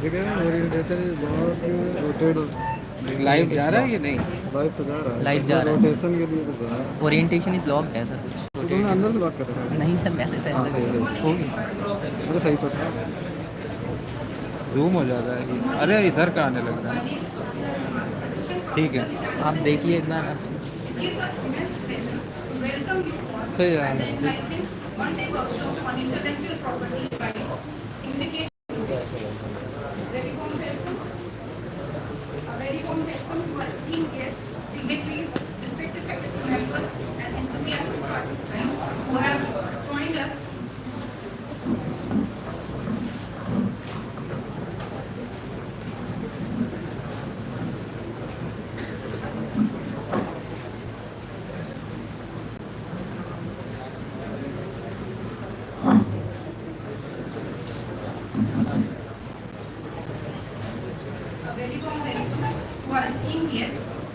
देखिए orientation is बहुत rotted. Live जा रहा है कि नहीं? लाइव तो जा रहा है, लाइव जा रहा है। रोटेशन के लिए तो जा रहा है। ओरिएंटेशन इज लॉक्ड है सर कुछ। तो तुमने अंदर से लॉक कर रखा है? नहीं सर मैंने तो हाँ सही सही हो गया। अरे सही तो था। जूम हो जाता है। अरे इधर का आने लग रहा है। ठीक है, आप देखिए एक बार। सही है।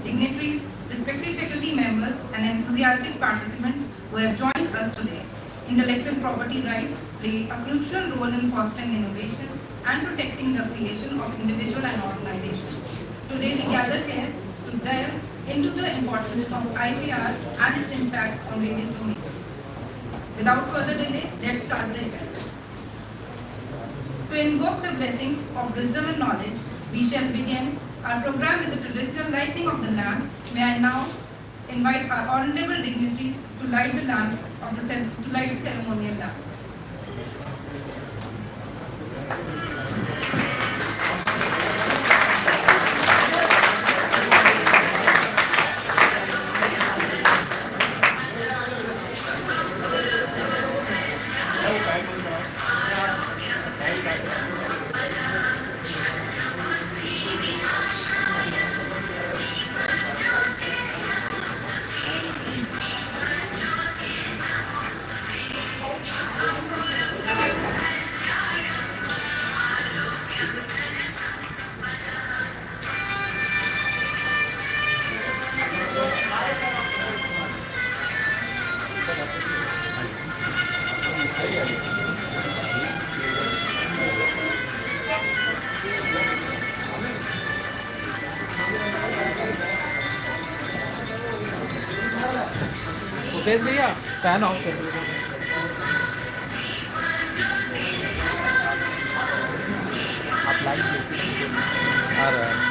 Dignitaries, respected faculty members, and enthusiastic participants who have joined us today. Intellectual property rights play a crucial role in fostering innovation and protecting the creation of individual and organizations. Today we gather here to delve into the importance of IPR and its impact on various domains. Without further delay, let's start the event. To invoke the blessings of wisdom and knowledge, we shall begin our program with the traditional lighting of the lamp. May I now invite our honorable dignitaries to light the lamp of the ceremonial lamp. तेज भैया fan of कर दो। आप live देखिए। आ रहा है।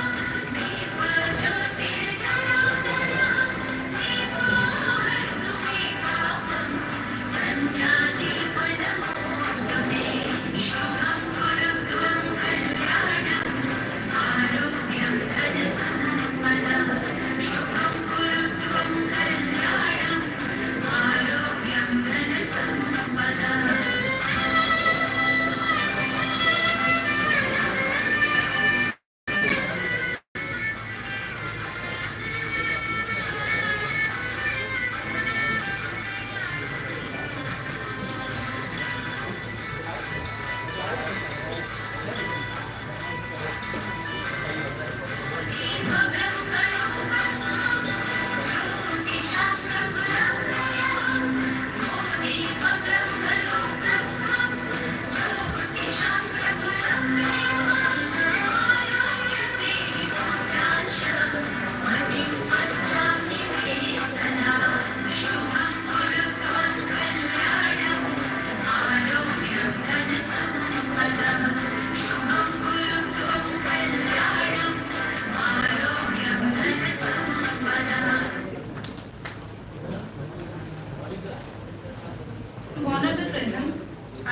To honor the presence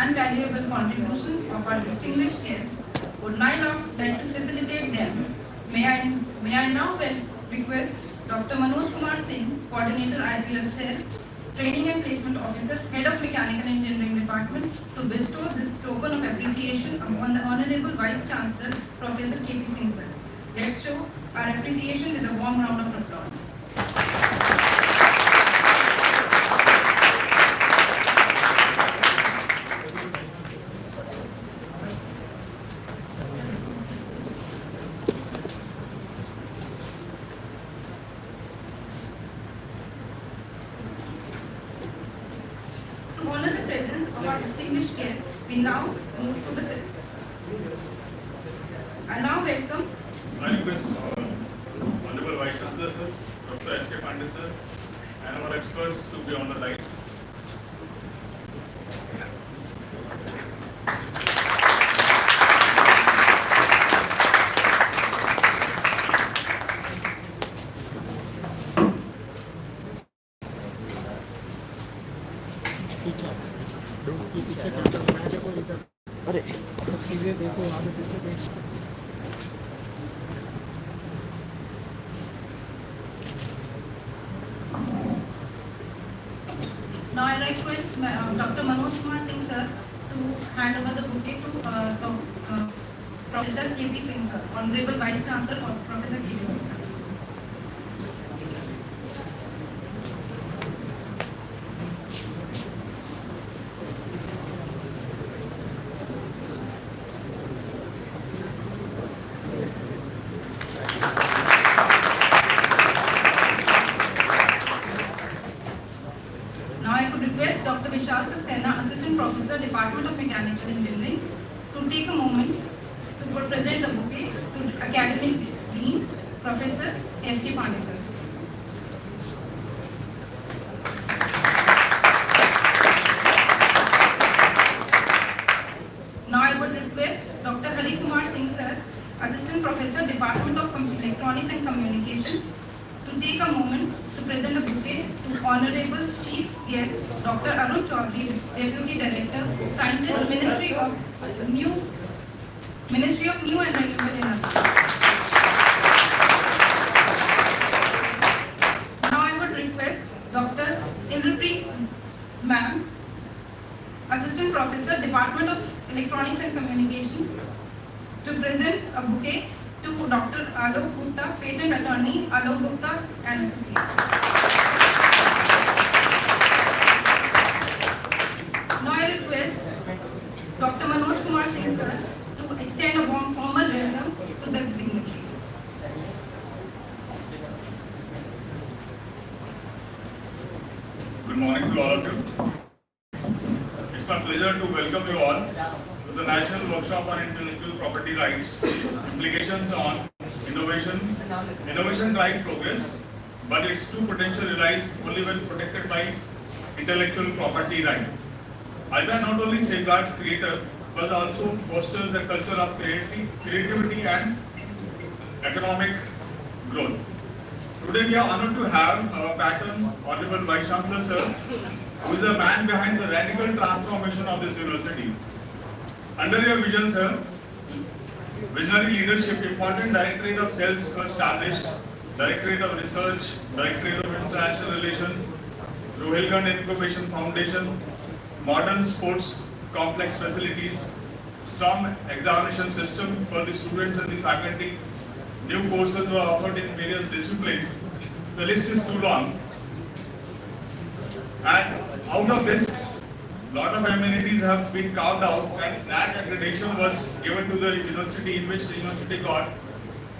and valuable contributions of our distinguished guests, would now like to facilitate them. May I now request Dr. Manoj Kumar Singh, Coordinator IPR Cell, Training and Placement Officer, Head of Mechanical Engineering Department, to bestow this token of appreciation upon the Honorable Vice Chancellor, Professor K.P. Singh sir. Let's show our appreciation with a warm round of applause. To honor the presence of our distinguished guest, we now move to the I now welcome I request Honorable Vice Chancellor Sir, Dr. S.K. Pandey Sir, and our experts to be on the dais. Now I request Dr. Manoj Kumar Singh sir to hand over the bouquet to Professor K.P. Singh sir, Honorable Vice Chancellor Professor K.P. Singh sir. Now I could request Dr. Vishal Saxena, Assistant Professor, Department of Mechanical Engineering, to take a moment to present the bouquet to Academic Dean, Professor S.K. Pandey sir. Now I would request Dr. Hari Kumar Singh sir, Assistant Professor, Department of Electronics and Communication, to take a moment to present a bouquet to Honorable Chief Guest Dr. Arun Chaudhary, Deputy Director, Scientist, Ministry of New and Renewable Energy. Now I would request Dr. Indrapreet Ma'am, Assistant Professor, Department of Electronics and Communication, to present a bouquet to Dr. Alok Gupta, Patent Attorney, Alok Gupta and Associates. Now I request Dr. Manoj Kumar Singh sir to extend a warm formal welcome to the dignitaries. Good morning to all of you. It's my pleasure to welcome you all to the National Workshop on Intellectual Property Rights, implications on innovation. Innovation drives progress, but its true potential relies only when protected by intellectual property right. IPR not only safeguards creator, but also fosters a culture of creativity and economic growth. Today we are honored to have our patron, Honorable Vice Chancellor Sir, who is the man behind the radical transformation of this university. Under your vision, sir, visionary leadership, important Directorate of Sales were established, Directorate of Research, Directorate of International Relations, Rohilkhand Incubation Foundation, modern sports complex facilities, strong examination system for the students and the faculty, new courses were offered in various disciplines. The list is too long. And out of this, lot of amenities have been carved out, and that accreditation was given to the university, in which the university got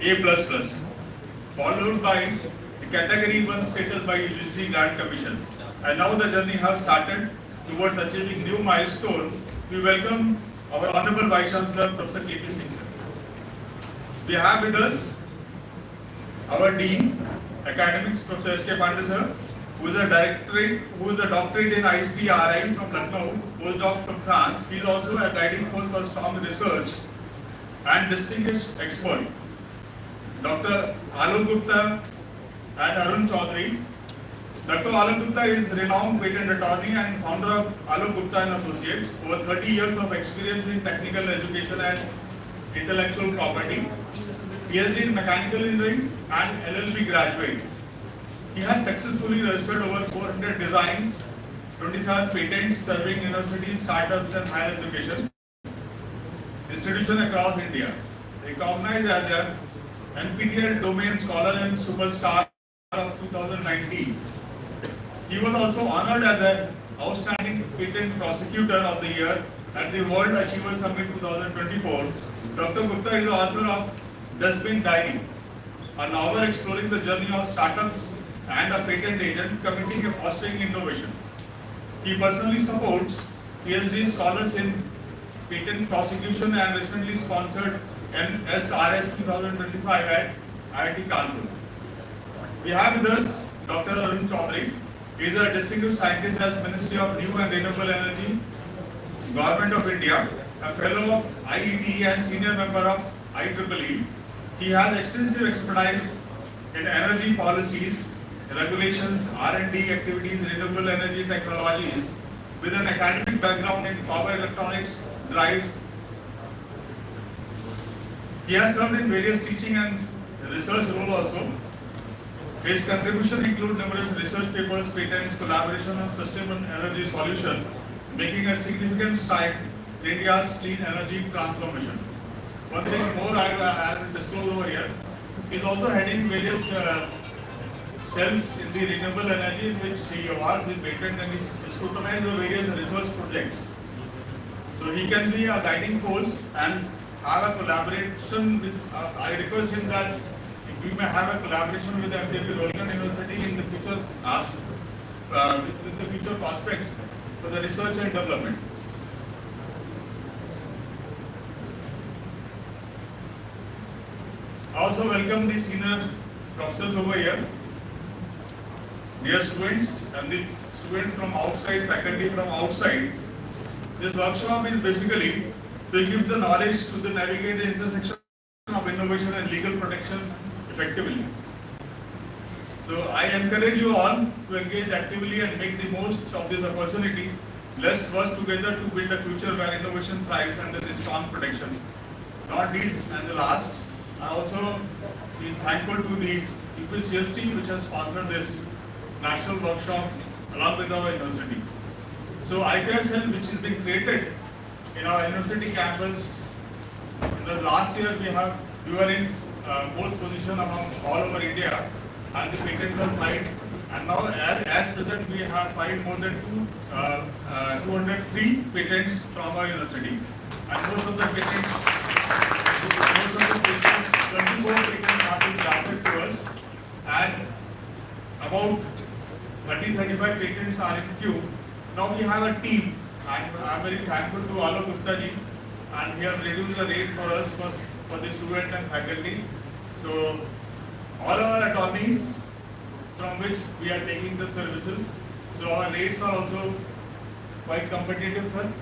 A++, followed by the category 1 status by UGC Grant Commission. And now the journey has started towards achieving new milestone. We welcome our Honorable Vice Chancellor, Professor K.P. Singh. We have with us our Dean, Academics, Professor S.K. Pandey sir, who is a doctorate in ICRI from Lucknow, postdoc from France. He is also a guiding force for strong research and distinguished expert. Dr. Alok Gupta and Arun Chaudhary. Dr. Alok Gupta is renowned patent attorney and founder of Alok Gupta and Associates, over 30 years of experience in technical education and intellectual property, PhD in mechanical engineering and LLB graduate. He has successfully registered over 400 designs, 27 patents serving universities, startups and higher education institutions across India. Recognized as a NPTEL Domain Scholar and Superstar of 2019. He was also honored as an Outstanding Patent Prosecutor of the Year at the World Achiever Summit 2024. Dr. Gupta is the author of Dustbin Diary, a novel exploring the journey of startups and a patent agent committing and fostering innovation. He personally supports PhD scholars in patent prosecution and recently sponsored NSRS 2025 at IIT Kanpur. We have with us Dr. Arun Chaudhary. He is a distinguished scientist as Ministry of New and Renewable Energy, Government of India, a fellow of IET and senior member of IEEE. He has extensive expertise in energy policies, regulations, R&D activities, renewable energy technologies, with an academic background in power electronics, drives. He has served in various teaching and research roles also. His contribution include numerous research papers, patents, collaboration on sustainable energy solution, making a significant stride in India's clean energy transformation. One thing more I will disclose over here, he is also heading various cells in the renewable energy in which he awards the patent and he scrutinizes the various research projects. So he can be a guiding force and have a collaboration with, I request him that if we may have a collaboration with MJP Rollingham University in the future, with the future prospects for the research and development. I also welcome the senior professors over here, dear students and the students from outside, faculty from outside. This workshop is basically to give the knowledge to the navigate the intersection of innovation and legal protection effectively. So I encourage you all to engage actively and make the most of this opportunity. Let's work together to build a future where innovation thrives under this strong protection. Not least and the last, I also be thankful to the IPR team which has sponsored this national workshop along with our university. So IPR Cell, which has been created in our university campus, in the last year we were in fourth position among all over India, and the patents are filed. And now as present we have filed more than 203 patents from our university. And most of the patents, 24 patents have been granted to us, and about 30-35 patents are in queue. Now we have a team, and I am very thankful to Alok Gupta ji, and he has reduced the rate for us for the student and faculty. So all our attorneys from which we are taking the services, so our rates are also quite competitive, sir.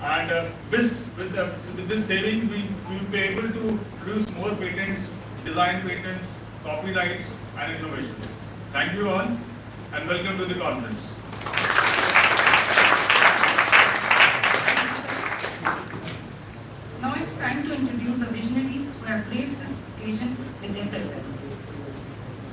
And with this saving, we will be able to produce more patents, design patents, copyrights, and innovations. Thank you all, and welcome to the conference. Now it's time to introduce the visionaries who have graced this occasion with their presence.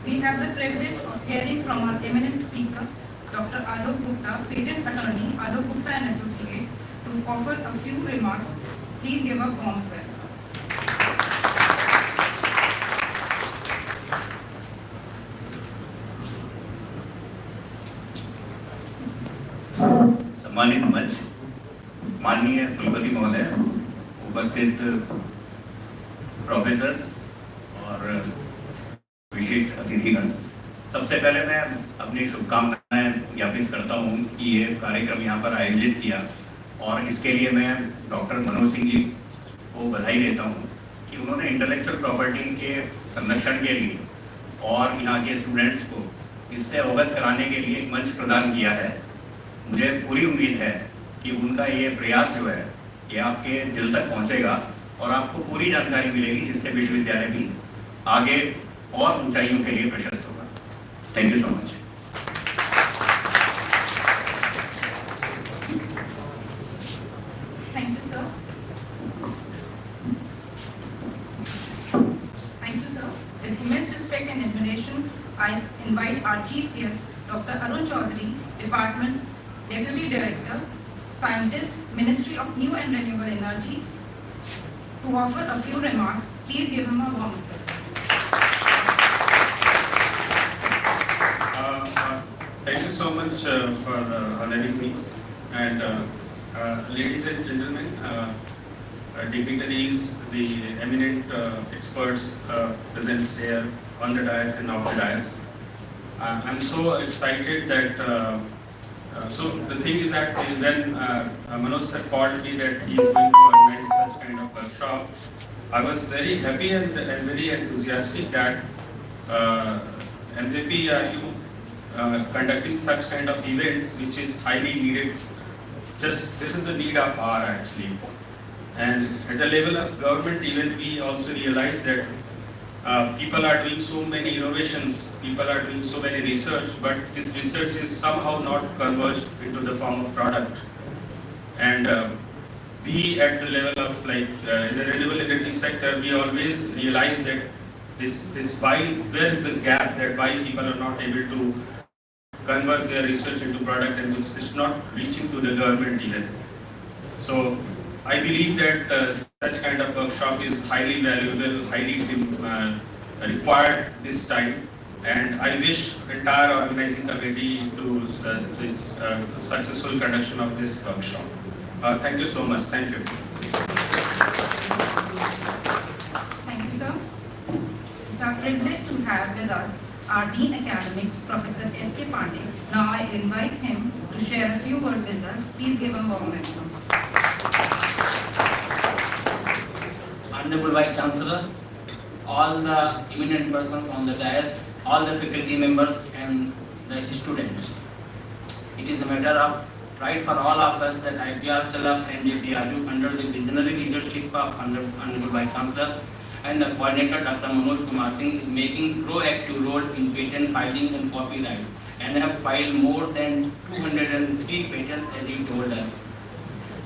We have the privilege of hearing from our eminent speaker, Dr. Alok Gupta, patent attorney, Alok Gupta and Associates, to offer a few remarks. Please give a warm welcome. सम्मानित मंच, माननीय कुलपति महोदय, उपस्थित professors और विशिष्ट अतिथिगण, सबसे पहले मैं अपनी शुभकामनाएं ज्ञापित करता हूं कि ये कार्यक्रम यहाँ पर आयोजित किया, और इसके लिए मैं डॉक्टर मनोज सिंह जी को बधाई देता हूं कि उन्होंने इंटेलेक्चुअल प्रॉपर्टी के संरक्षण के लिए और यहाँ के स्टूडेंट्स को इससे अवगत कराने के लिए एक मंच प्रदान किया है। मुझे पूरी उम्मीद है कि उनका ये प्रयास जो है ये आपके दिल तक पहुंचेगा और आपको पूरी जानकारी मिलेगी, जिससे विश्वविद्यालय भी आगे और ऊंचाइयों के लिए प्रशस्त होगा। Thank you so much. Thank you, sir. Thank you, sir. With immense respect and admiration, I invite our chief guest, Dr. Arun Chaudhary, Department Deputy Director, Scientist, Ministry of New and Renewable Energy, to offer a few remarks. Please give him a warm welcome. Thank you so much for honoring me. And ladies and gentlemen, dignitaries, the eminent experts present here on the dais and off the dais. I'm so excited that, so the thing is that when Manoj sir called me that he is going to organize such kind of workshop, I was very happy and very enthusiastic that MJPRU conducting such kind of events, which is highly needed. Just this is a need of hour actually. And at the level of government, even we also realize that people are doing so many innovations, people are doing so many research, but this research is somehow not converged into the form of product. And we at the level of in the renewable energy sector, we always realize that this where is the gap, that why people are not able to convert their research into product, and it's not reaching to the government even. So I believe that such kind of workshop is highly valuable, highly required this time, and I wish entire organizing committee to successful conduction of this workshop. Thank you so much. Thank you. Thank you, sir. It's our privilege to have with us our Dean Academics, Professor S.K. Pandey. Now I invite him to share a few words with us. Please give him a warm welcome. Honorable Vice Chancellor, all the eminent persons on the dais, all the faculty members and the students. It is a matter of pride for all of us that IPR Cell MJPRU, under the visionary leadership of Honorable Vice Chancellor and the coordinator Dr. Manoj Kumar Singh, is making proactive role in patent filing and copyright, and have filed more than 203 patents, as he told us.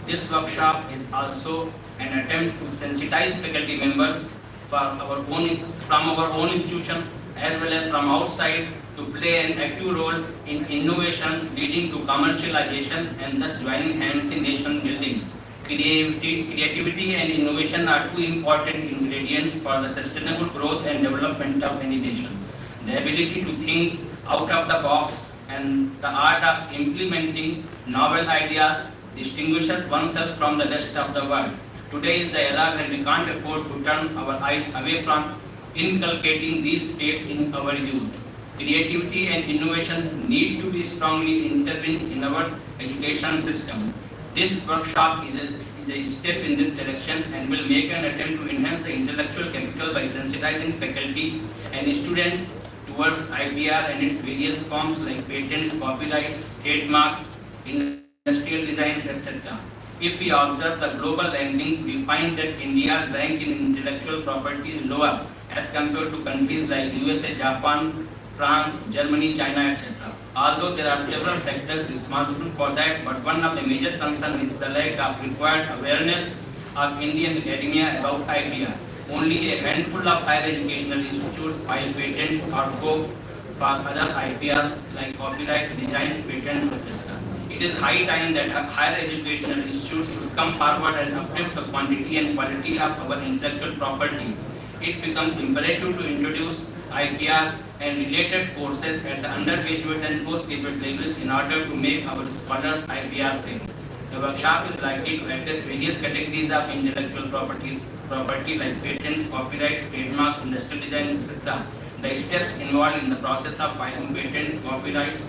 This workshop is also an attempt to sensitize faculty members from our own institution as well as from outside to play an active role in innovations leading to commercialization and thus joining hands in nation building. Creativity and innovation are two important ingredients for the sustainable growth and development of any nation. The ability to think out of the box and the art of implementing novel ideas distinguishes oneself from the rest of the world. Today is the era where we can't afford to turn our eyes away from inculcating these traits in our youth. Creativity and innovation need to be strongly intertwined in our education system. This workshop is a step in this direction and will make an attempt to enhance the intellectual capital by sensitizing faculty and students towards IPR and its various forms like patents, copyrights, trademarks, industrial designs, etc. If we observe the global rankings, we find that India's rank in intellectual property is lower as compared to countries like USA, Japan, France, Germany, China, etc. Although there are several factors responsible for that, but one of the major concerns is the lack of required awareness of Indian academia about IPR. Only a handful of higher educational institutes file patents or go for other IPR like copyright, designs, patents, etc. It is high time that higher educational institutes should come forward and uplift the quantity and quality of our intellectual property. It becomes imperative to introduce IPR and related courses at the undergraduate and postgraduate levels in order to make our scholars IPR safe. The workshop is likely to address various categories of intellectual property like patents, copyrights, trademarks, industrial designs, etc. The steps involved in the process of filing patents, copyrights,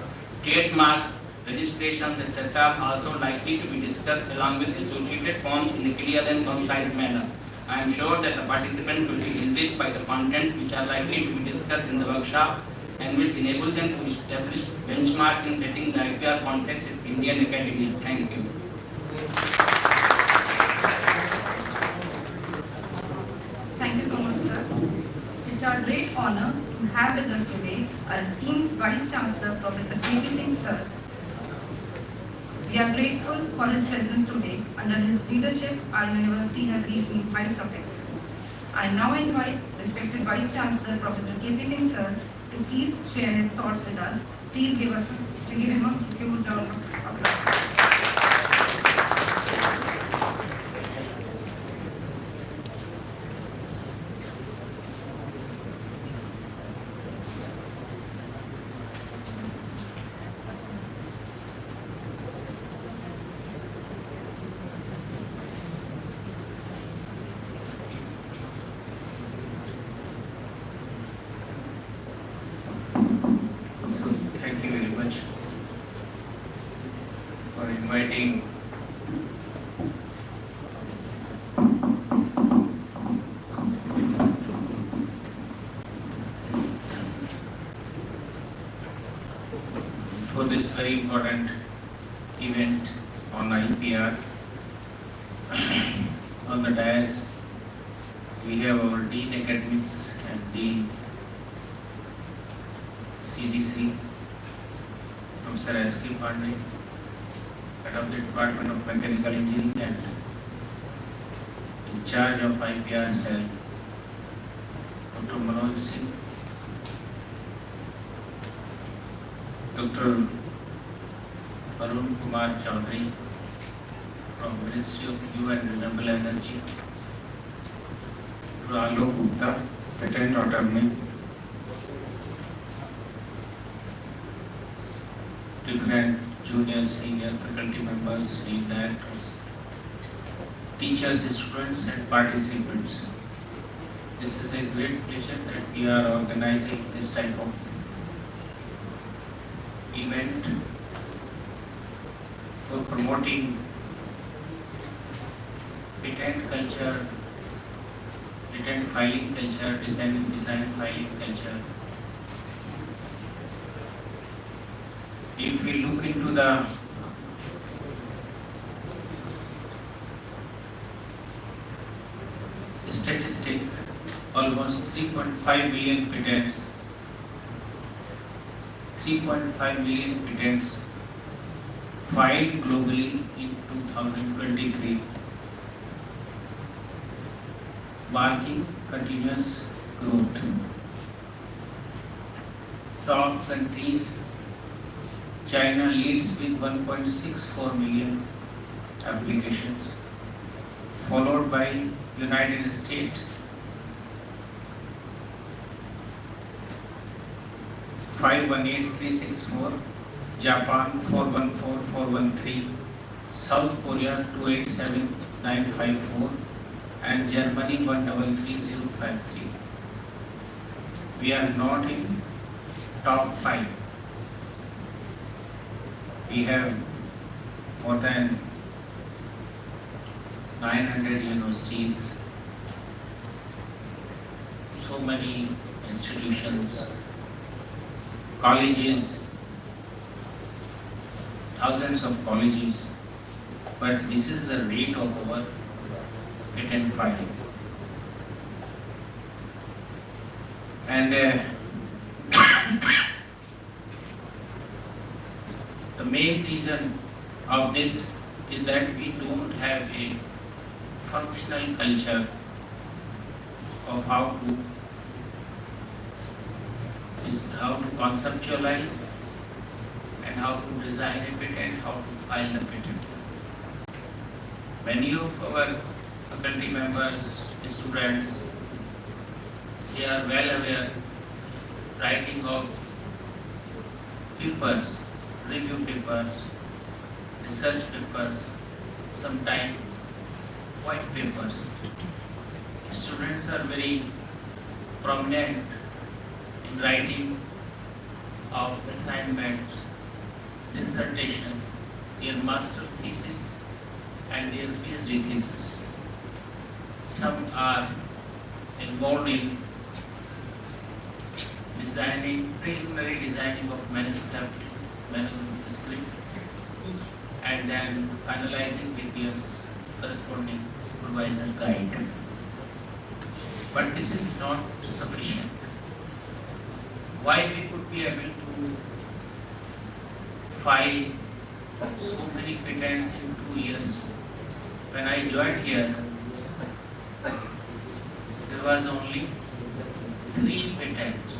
trademarks, registrations, etc. are also likely to be discussed along with associated forms in a clear and concise manner. I am sure that the participants will be enriched by the contents which are likely to be discussed in the workshop and will enable them to establish benchmark in setting the IPR context in Indian academia. Thank you. Thank you so much, sir. It's our great honor to have with us today our esteemed Vice Chancellor, Professor K.P. Singh, sir. We are grateful for his presence today. Under his leadership, our university has reached new heights of excellence. I now invite respected Vice Chancellor, Professor K.P. Singh, sir, to please share his thoughts with us. Please give him a huge round of applause. Thank you very much for inviting this very important event on IPR. On the dais, we have our Dean Academics and Dean CDC, Professor S.K. Pandey, head of the Department of Mechanical Engineering and in charge of IPR Cell, Dr. Manoj Singh, Dr. Arun Kumar Chaudhary from Ministry of New and Renewable Energy, Dr. Alok Gupta, patent attorney, different junior, senior faculty members, dean directors, teachers, students and participants. This is a great pleasure that we are organizing this type of event for promoting patent culture, patent filing culture, design filing culture. If we look into the statistic, almost 3.5 million patents, 3.5 million patents filed globally in 2023, marking continuous growth. Top countries, China leads with 1.64 million applications, followed by United States, 518,364, Japan 414,413, South Korea 287,954, and Germany 133,053. We are not in top 5. We have more than 900 universities, so many institutions, colleges, thousands of colleges, but this is the rate of our patent filing. And the main reason of this is that we don't have a functional culture of how to conceptualize and how to design a patent, how to file the patent. Many of our faculty members, students, they are well aware writing of papers, review papers, research papers, sometimes white papers. Students are very prominent in writing of assignments, dissertation, their master thesis and their PhD thesis. Some are involved in preliminary designing of manuscript, and then finalizing with their corresponding supervisor guide. But this is not sufficient. Why we could be able to file so many patents in 2 years? When I joined here, there was only 3 patents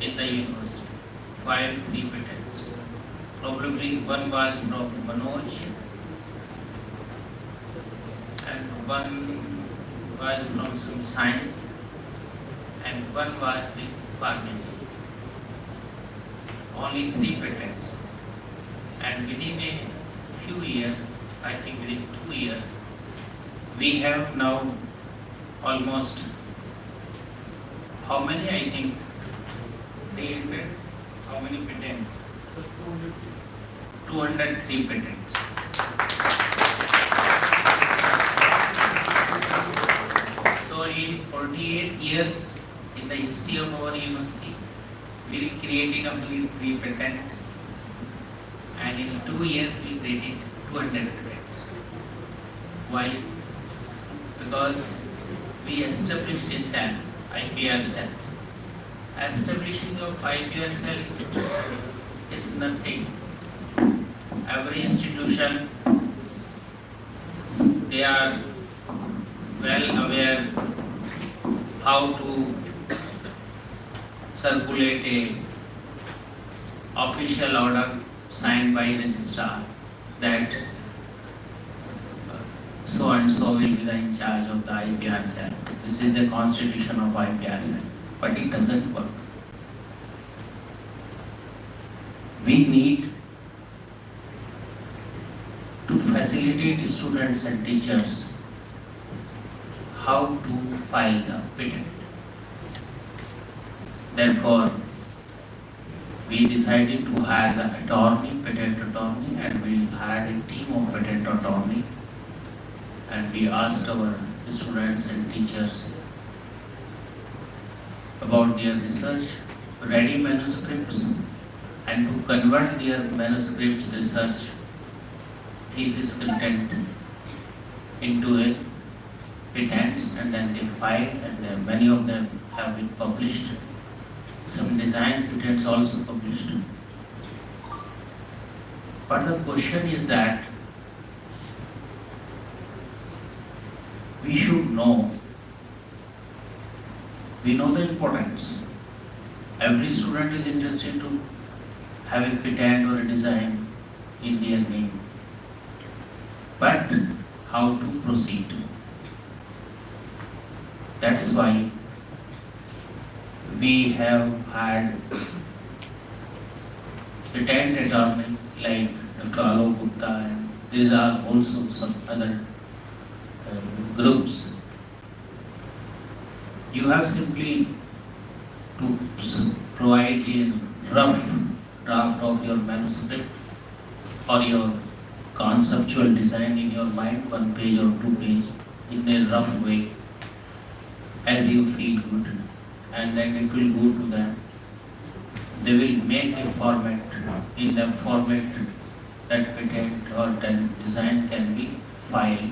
in the university, filed 3 patents. Probably one was from Manoj and one was from some science and one was with pharmacy. Only 3 patents. And within a few years, I think within 2 years, we have now almost, how many I think, 300, how many patents? 203 patents. So in 48 years in the history of our university, We created only 3 patents, and in 2 years we created 200 patents. Why? Because we established a cell, IPR cell. Establishing of IPR cell is nothing. Every institution, they are well aware how to circulate a official order signed by registrar that so and so will be the in charge of the IPR cell. This is the constitution of IPR cell, but it doesn't work. We need to facilitate students and teachers how to file the patent. Therefore, we decided to hire the patent attorney, and we hired a team of patent attorney, and we asked our students and teachers about their research, ready manuscripts, and to convert their manuscripts, research, thesis content into a patents, and then they filed, and then many of them have been published. Some design patents also published. But the question is that we should know, we know the importance. Every student is interested to have a patent or a design in their name. But how to proceed? That's why we have had patent attorney like Dr. Alok Gupta, and there are also some other groups. You have simply to provide a rough draft of your manuscript or your conceptual design in your mind, 1 page or 2 page, in a rough way, as you feel good, and then it will go to them. They will make a format. In the format, that patent or that design can be filed.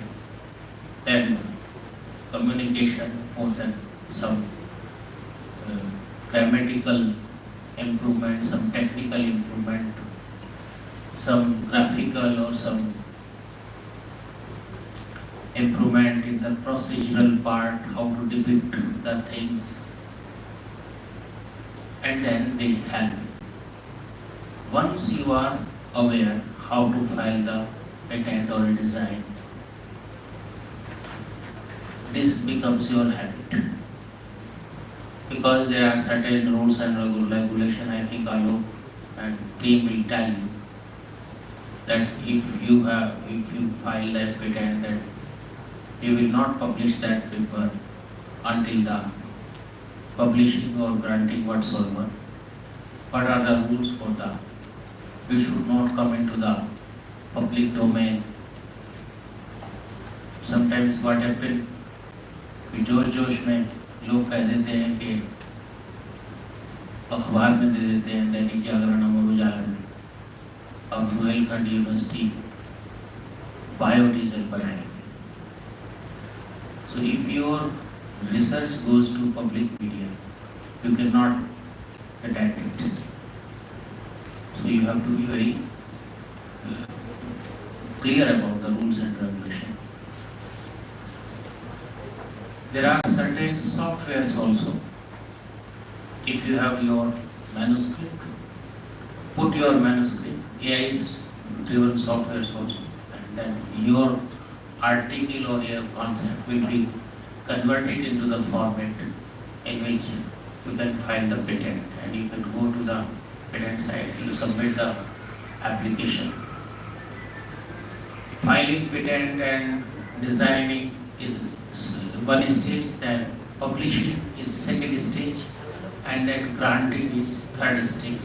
Then communication for them, some grammatical improvement, some technical improvement, some graphical or some improvement in the procedural part, how to depict the things, and then they help. Once you are aware how to file the patent or a design, this becomes your habit. Because there are certain rules and regulation, I think Alok and team will tell you that if you file that patent, that you will not publish that paper until the publishing or granting whatsoever. What are the rules for that? You should not come into the public domain. Sometimes what happens, जोश में लोग कह देते हैं कि अखबार में दे देते हैं, दैनिक जागरण और उजाला में, अब बुंदेलखंड यूनिवर्सिटी बायोडीजल बनाएंगे. So if your research goes to public media, you cannot adapt it. So you have to be very clear about the rules and regulations. There are certain softwares also. If you have your manuscript, put your manuscript, AI is driven softwares also, and then your article or your concept will be converted into the format in which you can file the patent, and you can go to the patent site, you submit the application. Filing patent and designing is one stage, then publishing is second stage, and then granting is third stage.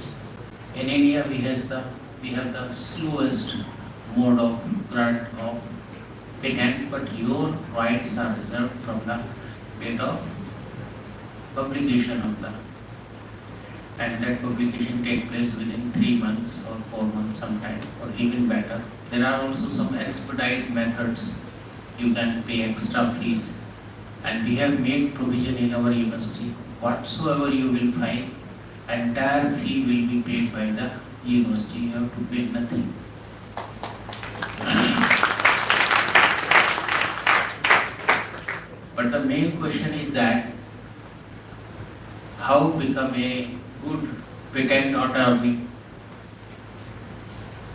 In India, we have the slowest mode of grant of patent, but your rights are reserved from the date of publication of the and that publication take place within 3 months or 4 months sometime, or even better. There are also some expedite methods. You can pay extra fees, and we have made provision in our university. Whatsoever you will find, entire fee will be paid by the university. You have to pay nothing. But the main question is that how become a good patent attorney.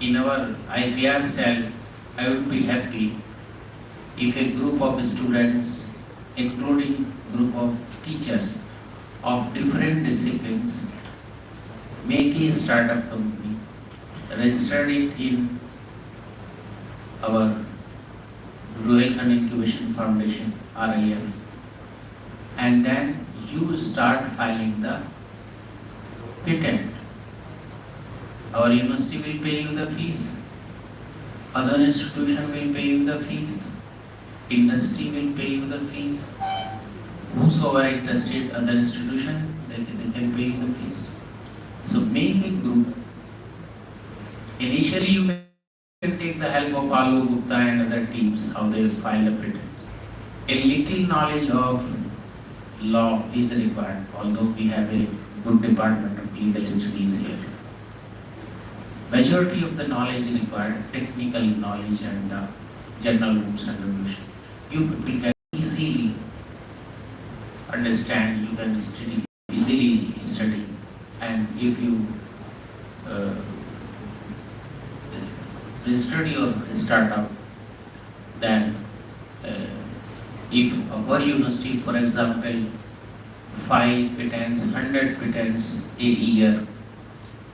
In our IPR cell, I would be happy if a group of students, including group of teachers of different disciplines, make a startup company, register it in our Rural and Incubation Foundation, RIF, and then you start filing the patent. Our university will pay you the fees, other institution will pay you the fees, industry will pay you the fees, whosoever interested, other institution, they can pay you the fees. So make a group. Initially you can take the help of Alu Gupta and other teams, how they file a patent. A little knowledge of law is required, although we have a good department of legal studies here. Majority of the knowledge required, technical knowledge and the general rules and regulations. You people can easily understand, you can easily study, and if you register your startup, then if our university, for example, file patents, 100 patents a year,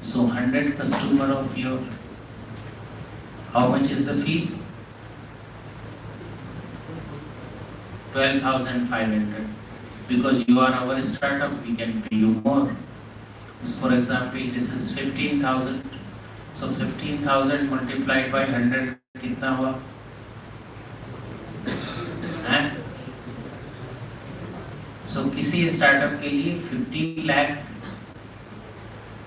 so 100 customer of your, how much is the fees? 12,500. Because you are our startup, we can pay you more. So for example, this is 15,000. So 15,000 multiplied by 100, कितना हुआ? So किसी startup के लिए 50 lakh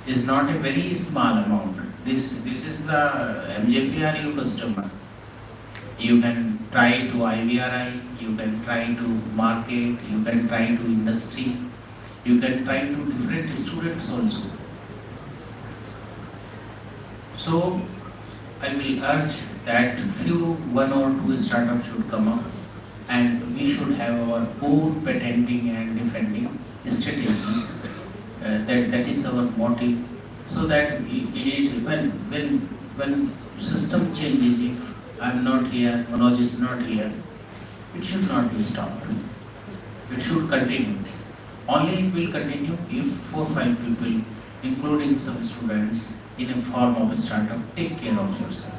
is not a very small amount. This is the MJPRU customer. You can try to IVRI, you can try to market, you can try to industry, you can try to different students also. So I will urge that one or two startups should come up, and we should have our own patenting and defending strategies. That is our motive, so that when system changes, if I am not here, Manoj is not here, it should not be stopped. It should continue. Only it will continue if 4 or 5 people, including some students, in a form of a startup, take care of yourself.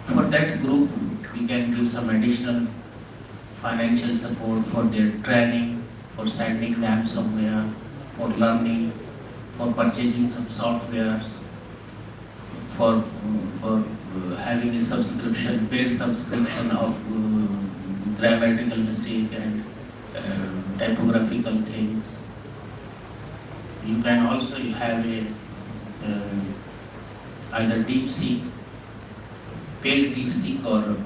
For that group, we can give some additional financial support for their training, for sending them somewhere, for learning, for purchasing some software, for having a subscription, paid subscription of grammatical mistake and typographical things. You can also have a either DeepSeek, paid DeepSeek, or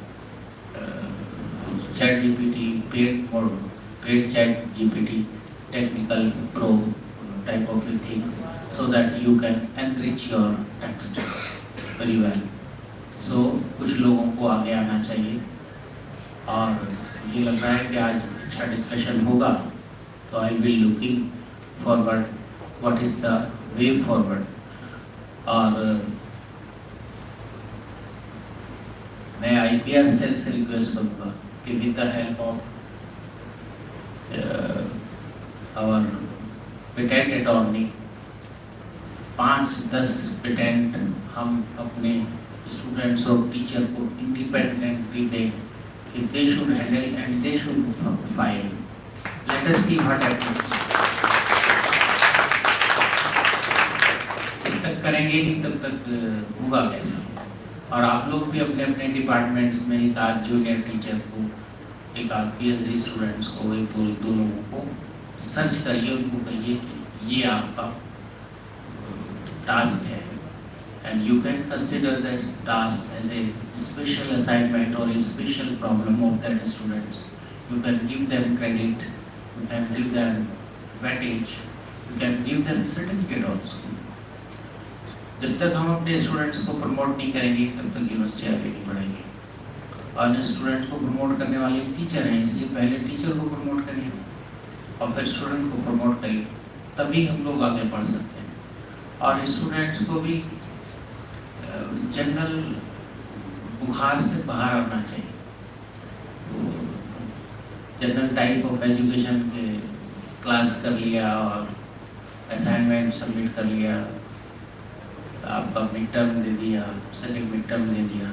ChatGPT, paid ChatGPT, technical pro type of things, so that you can enrich your text very well. So कुछ लोगों को आगे आना चाहिए, और मुझे लग रहा है कि आज अच्छा डिस्कशन होगा, तो I will looking forward what is the way forward. और मैं IPR सेल से रिक्वेस्ट करूँगा कि with the help of our patent attorney, 5-10 patent हम अपने स्टूडेंट्स और टीचर को इंडिपेंडेंटली दें कि they should handle and they should file. Let us see what happens. जब तक करेंगे नहीं तब तक होगा कैसे? और आप लोग भी अपने अपने डिपार्टमेंट्स में एक आध जूनियर टीचर को, एक आध PhD स्टूडेंट्स को, एक दो लोगों को सर्च करिए, उनको कहिए कि ये आपका task है, and you can consider this task as a special assignment or a special problem of that students. You can give them credit, you can give them advantage, you can give them certificate also. जब तक हम अपने students को promote नहीं करेंगे तब तक university आगे नहीं बढ़ेगी। और स्टूडेंट को प्रमोट करने वाले टीचर हैं, इसलिए पहले टीचर को प्रमोट करिए और फिर स्टूडेंट को प्रमोट करिए, तभी हम लोग आगे बढ़ सकते हैं। और स्टूडेंट्स को भी जनरल बुखार से बाहर आना चाहिए। जनरल टाइप ऑफ एजुकेशन के क्लास कर लिया और असाइनमेंट सबमिट कर लिया, आपका मिड टर्म दे दिया, सेकेंड मिड टर्म दे दिया,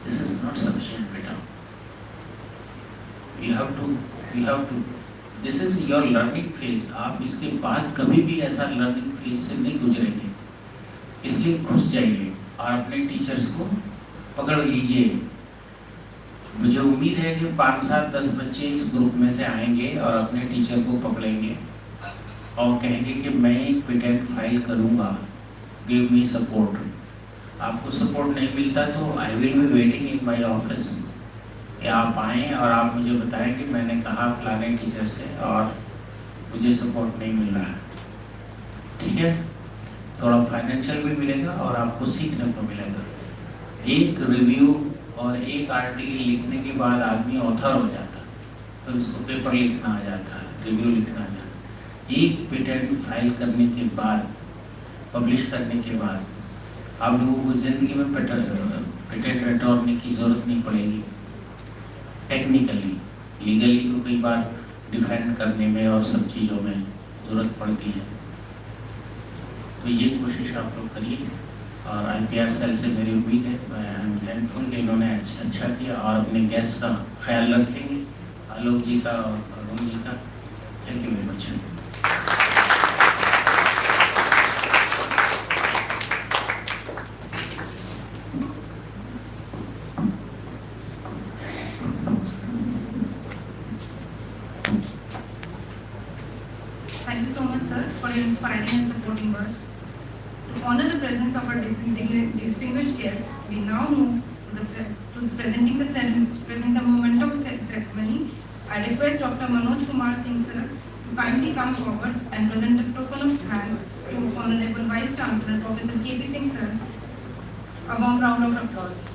दिस इज नॉट सफिशिएंट बेटा। You have to this is your learning phase. आप इसके बाद कभी भी ऐसा लर्निंग फेज से नहीं गुजरेंगे, इसलिए घुस जाइए और अपने टीचर्स को पकड़ लीजिए। मुझे उम्मीद है कि 5, 7, 10 बच्चे इस ग्रुप में से आएंगे और अपने टीचर को पकड़ेंगे और कहेंगे कि मैं एक पेटेंट फाइल करूंगा, गिव मी सपोर्ट। आपको सपोर्ट नहीं मिलता तो I will be waiting in my office, या आप आएँ और आप मुझे बताएं कि मैंने कहा फलाने टीचर से और मुझे सपोर्ट नहीं मिल रहा है। ठीक है, थोड़ा फाइनेंशियल भी मिलेगा और आपको सीखने को मिलेगा। एक रिव्यू और एक आर्टिकल लिखने के बाद आदमी ऑथर हो जाता है, फिर उसको पेपर लिखना आ जाता है, रिव्यू लिखना आ जाता है। एक पेटेंट फाइल करने के बाद, पब्लिश करने के बाद आप लोगों को ज़िंदगी में पेटेंट अटॉर्नी की ज़रूरत नहीं पड़ेगी। टेक्निकली, लीगली तो कई बार डिफेंड करने में और सब चीज़ों में ज़रूरत पड़ती है। तो ये कोशिश आप लोग करिए और IPR सेल से मेरी उम्मीद है, मैं आई एम थैंकफुल कि इन्होंने अच्छा किया और अपने गेस्ट का ख्याल रखेंगे, आलोक जी का और अरुण जी का। Thank you very much. Thank you so much, sir, for your inspiring and supporting words. To honor the presence of our distinguished guest, we now move to present the memento ceremony. I request Dr. Manoj Kumar Singh, sir, to kindly come forward and present a token of thanks to Honorable Vice Chancellor Professor K.P. Singh, sir. A warm round of applause.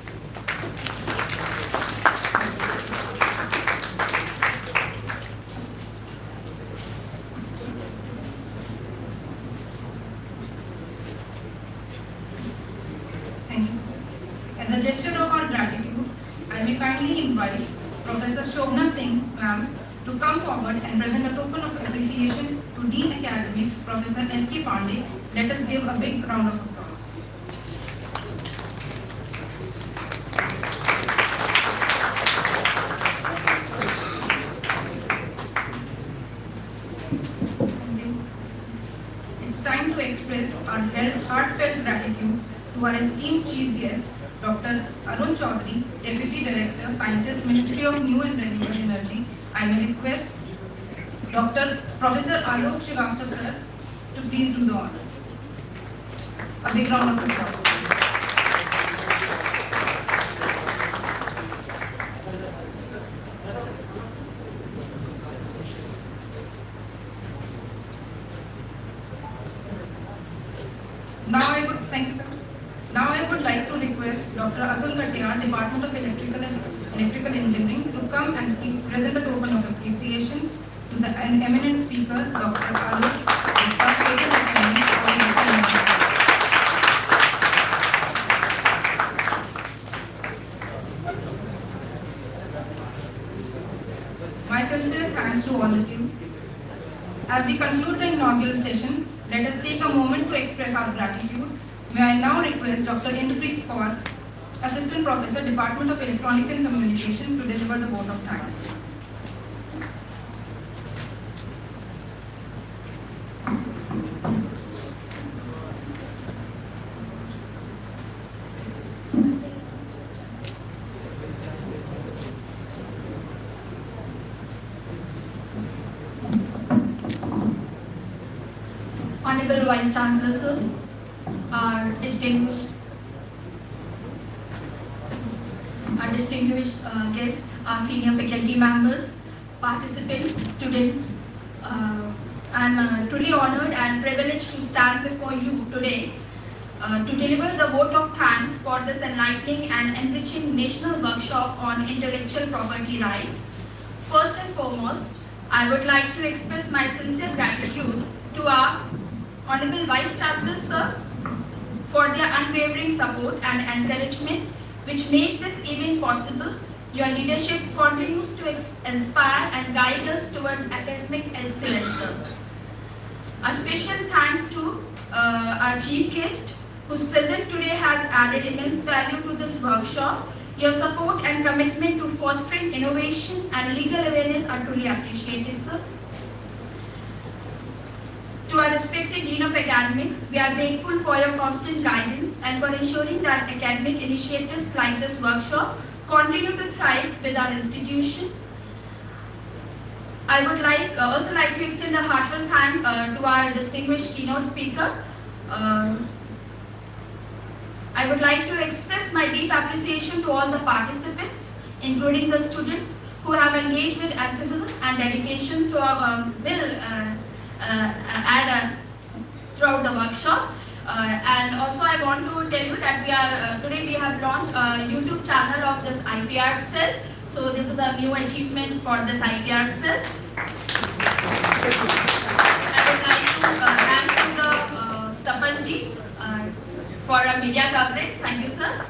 As a gesture of our gratitude, I may kindly invite Professor Shobna Singh, ma'am, to come forward and present a token of appreciation to Dean Academics, Professor S.K. Pandey. Let us give a big round of applause. Thank you. It's time to express our heartfelt gratitude to our esteemed chief guest, Dr. Arun Chaudhary, Deputy Director, Scientist, Ministry of New and Renewable Energy. I may request Professor Alok Srivastava, sir, to please do the honors. A big round of applause. Now I would like to request Dr. Atul Katiyar, Department of Electrical Engineering, to come and present the token of appreciation to the eminent speaker, Dr. Alok Srivastava. My sincere thanks to all of you. As we conclude the inaugural session, let us take a moment to express our gratitude. May I now request Dr. Inderpreet Kaur, Assistant Professor, Department of Electronics and Communication, to deliver the vote of thanks. Honorable Vice Chancellor, sir, our distinguished guests, our senior faculty members, participants, students. I'm truly honored and privileged to stand before you today to deliver the vote of thanks for this enlightening and enriching national workshop on intellectual property rights. First and foremost, I would like to express my sincere gratitude to our Honorable Vice Chancellor Sir for their unwavering support and encouragement which made this event possible. Your leadership continues to inspire and guide us towards academic excellence, sir. A special thanks to our chief guest whose presence today has added immense value to this workshop. Your support and commitment to fostering innovation and legal awareness are truly appreciated, sir. To our respected Dean of Academics, we are grateful for your constant guidance and for ensuring that academic initiatives like this workshop continue to thrive with our institution. I would also like to extend a heartfelt thank to our distinguished keynote speaker. I would like to express my deep appreciation to all the participants, including the students who have engaged with enthusiasm and dedication throughout throughout the workshop. And also I want to tell you that today we have launched a YouTube channel of this IPR Cell. So this is a new achievement for this IPR Cell. I would like to thank to the Tapanji for a media coverage. Thank you, sir.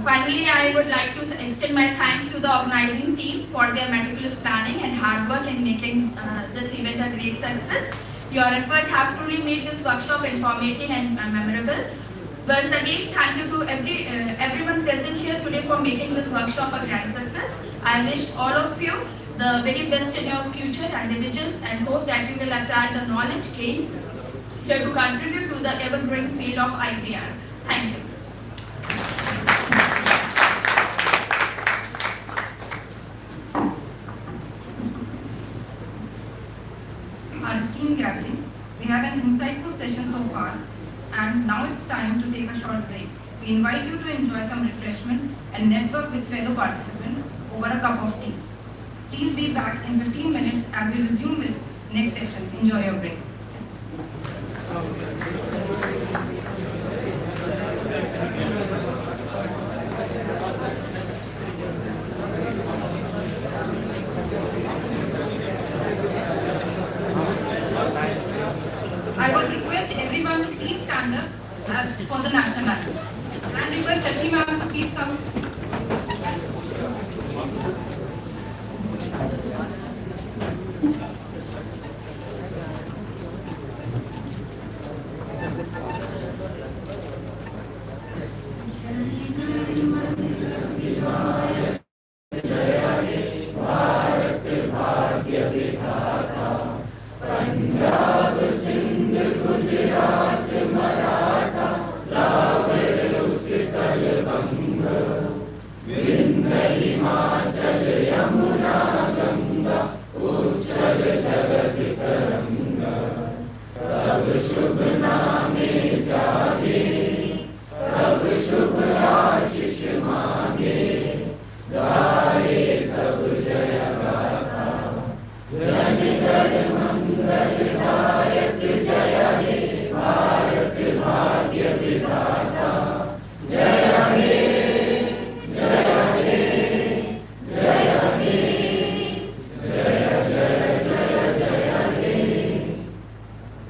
Finally, I would like to extend my thanks to the organizing team for their meticulous planning and hard work in making this event a great success. Your effort have truly made this workshop informative and memorable. Once again, thank you to everyone present here today for making this workshop a grand success. I wish all of you the very best in your future endeavors and hope that you will apply the knowledge gained here to contribute to the ever-growing field of IPR. Thank you. Our esteemed gathering, we have an insightful session so far, and now it's time to take a short break. We invite you to enjoy some refreshment and network with fellow participants over a cup of tea. Please be back in 15 minutes as we resume with next session. Enjoy your break. I would request everyone to please stand up for the national anthem. And request Shashi ma'am to please come.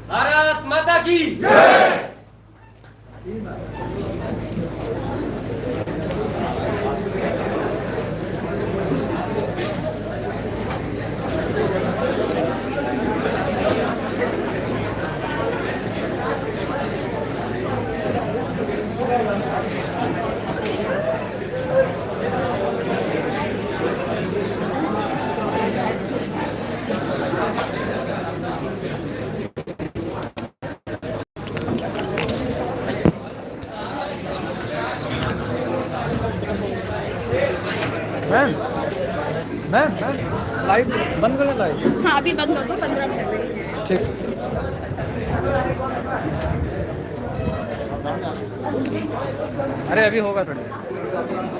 Bharat माता की जय। Ma'am light बंद करें light. हाँ अभी बंद कर दो 15 मिनट। ठीक। अरे अभी होगा थोड़ी देर।